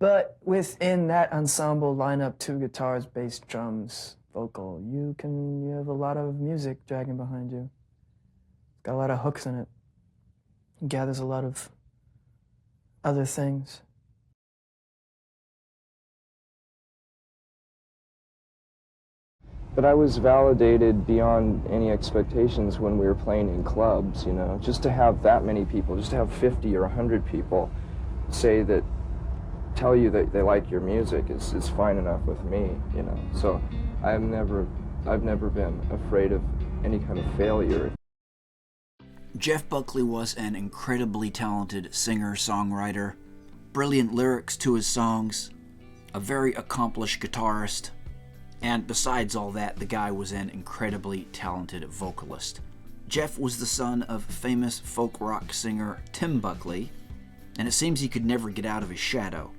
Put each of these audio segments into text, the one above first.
But within that ensemble lineup, 2 guitars, bass, drums, vocal, you have a lot of music dragging behind you. It's got a lot of hooks in it. It gathers a lot of other things. But I was validated beyond any expectations when we were playing in clubs, you know. Just to have that many people, just to have 50 or 100 people say that, tell you that they like your music is fine enough with me, you know. So I've never been afraid of any kind of failure. Jeff Buckley was an incredibly talented singer-songwriter, brilliant lyrics to his songs, a very accomplished guitarist, and besides all that, the guy was an incredibly talented vocalist. Jeff was the son of famous folk rock singer Tim Buckley, and it seems he could never get out of his shadow.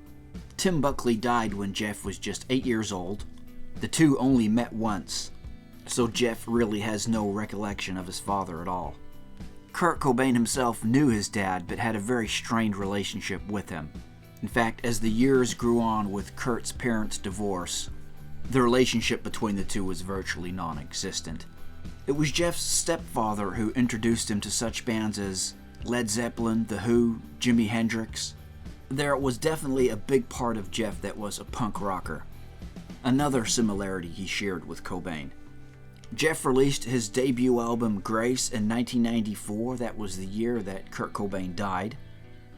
Tim Buckley died when Jeff was just 8 years old. The two only met once, so Jeff really has no recollection of his father at all. Kurt Cobain himself knew his dad, but had a very strained relationship with him. In fact, as the years grew on with Kurt's parents' divorce, the relationship between the two was virtually non-existent. It was Jeff's stepfather who introduced him to such bands as Led Zeppelin, The Who, Jimi Hendrix. There was definitely a big part of Jeff that was a punk rocker. Another similarity he shared with Cobain. Jeff released his debut album Grace in 1994. That was the year that Kurt Cobain died.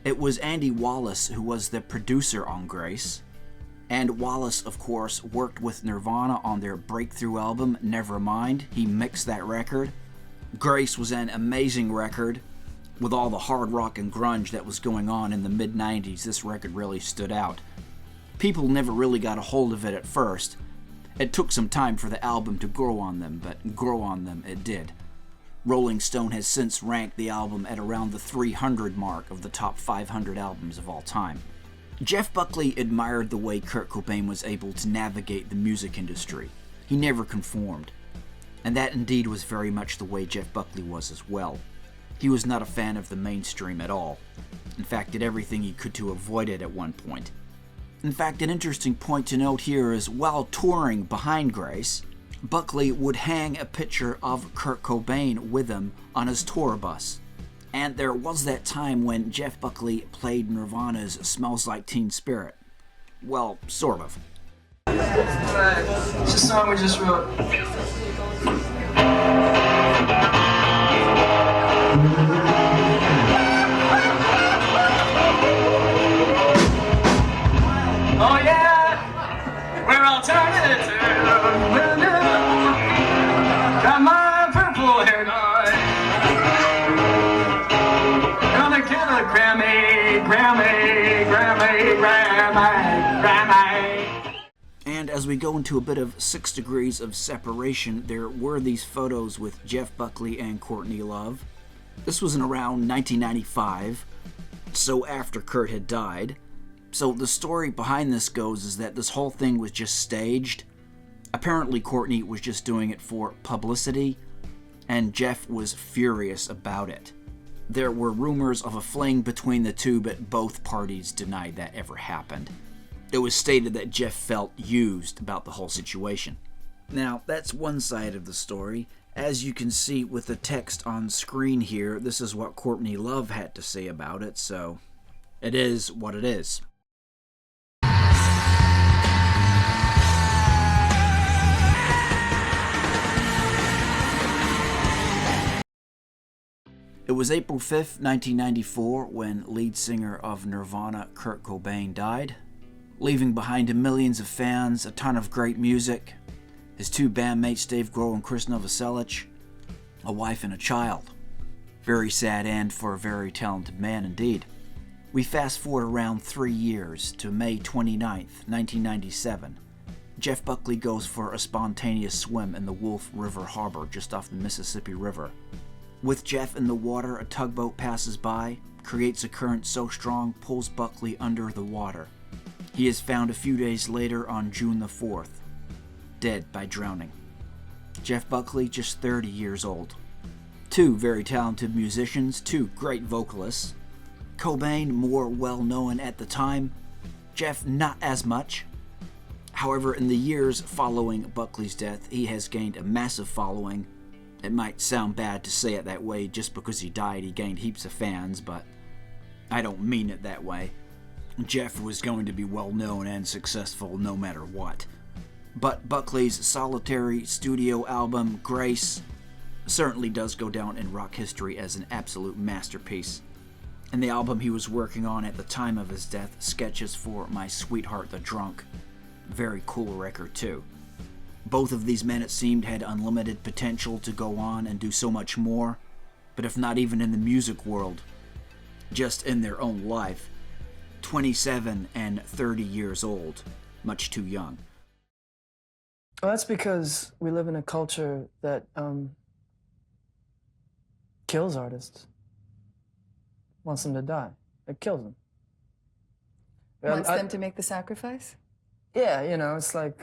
It was Andy Wallace who was the producer on Grace. And Wallace, of course, worked with Nirvana on their breakthrough album, Nevermind. He mixed that record. Grace was an amazing record. With all the hard rock and grunge that was going on in the mid-90s, this record really stood out. People never really got a hold of it at first. It took some time for the album to grow on them, but grow on them it did. Rolling Stone has since ranked the album at around the 300 mark of the top 500 albums of all time. Jeff Buckley admired the way Kurt Cobain was able to navigate the music industry. He never conformed. And that indeed was very much the way Jeff Buckley was as well. He was not a fan of the mainstream at all. In fact, did everything he could to avoid it at one point. In fact, an interesting point to note here is while touring behind Grace, Buckley would hang a picture of Kurt Cobain with him on his tour bus. And there was that time when Jeff Buckley played Nirvana's Smells Like Teen Spirit. Well, sort of. It's a song we just wrote. Oh yeah, we're alternative. Got my purple hair dye. Gonna get a Grammy. And as we go into a bit of 6 degrees of separation, there were these photos with Jeff Buckley and Courtney Love. This was in around 1995, so after Kurt had died. So the story behind this goes is that this whole thing was just staged. Apparently Courtney was just doing it for publicity, and Jeff was furious about it. There were rumors of a fling between the two, but both parties denied that ever happened. It was stated that Jeff felt used about the whole situation. Now, that's one side of the story. As you can see with the text on screen here, this is what Courtney Love had to say about it, so it is what it is. It was April 5th, 1994, when lead singer of Nirvana, Kurt Cobain, died, leaving behind him millions of fans, a ton of great music, his 2 bandmates Dave Grohl and Chris Novoselic, a wife and a child. Very sad end for a very talented man indeed. We fast forward around 3 years to May 29th, 1997. Jeff Buckley goes for a spontaneous swim in the Wolf River Harbor just off the Mississippi River. With Jeff in the water, a tugboat passes by, creates a current so strong, pulls Buckley under the water. He is found a few days later on June the 4th, dead by drowning. Jeff Buckley, just 30 years old. 2 very talented musicians, 2 great vocalists. Cobain, more well-known at the time. Jeff, not as much. However, in the years following Buckley's death, he has gained a massive following. It might sound bad to say it that way. Just because he died, he gained heaps of fans, but I don't mean it that way. Jeff was going to be well known and successful no matter what. But Buckley's solitary studio album, Grace, certainly does go down in rock history as an absolute masterpiece. And the album he was working on at the time of his death, Sketches for My Sweetheart the Drunk, very cool record too. Both of these men, it seemed, had unlimited potential to go on and do so much more, but if not even in the music world, just in their own life. 27 and 30 years old, much too young. Well, that's because we live in a culture that kills artists, wants them to die. It kills them. Wants them to make the sacrifice? Yeah, you know, it's like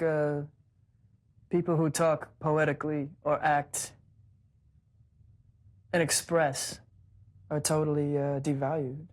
people who talk poetically or act and express are totally devalued.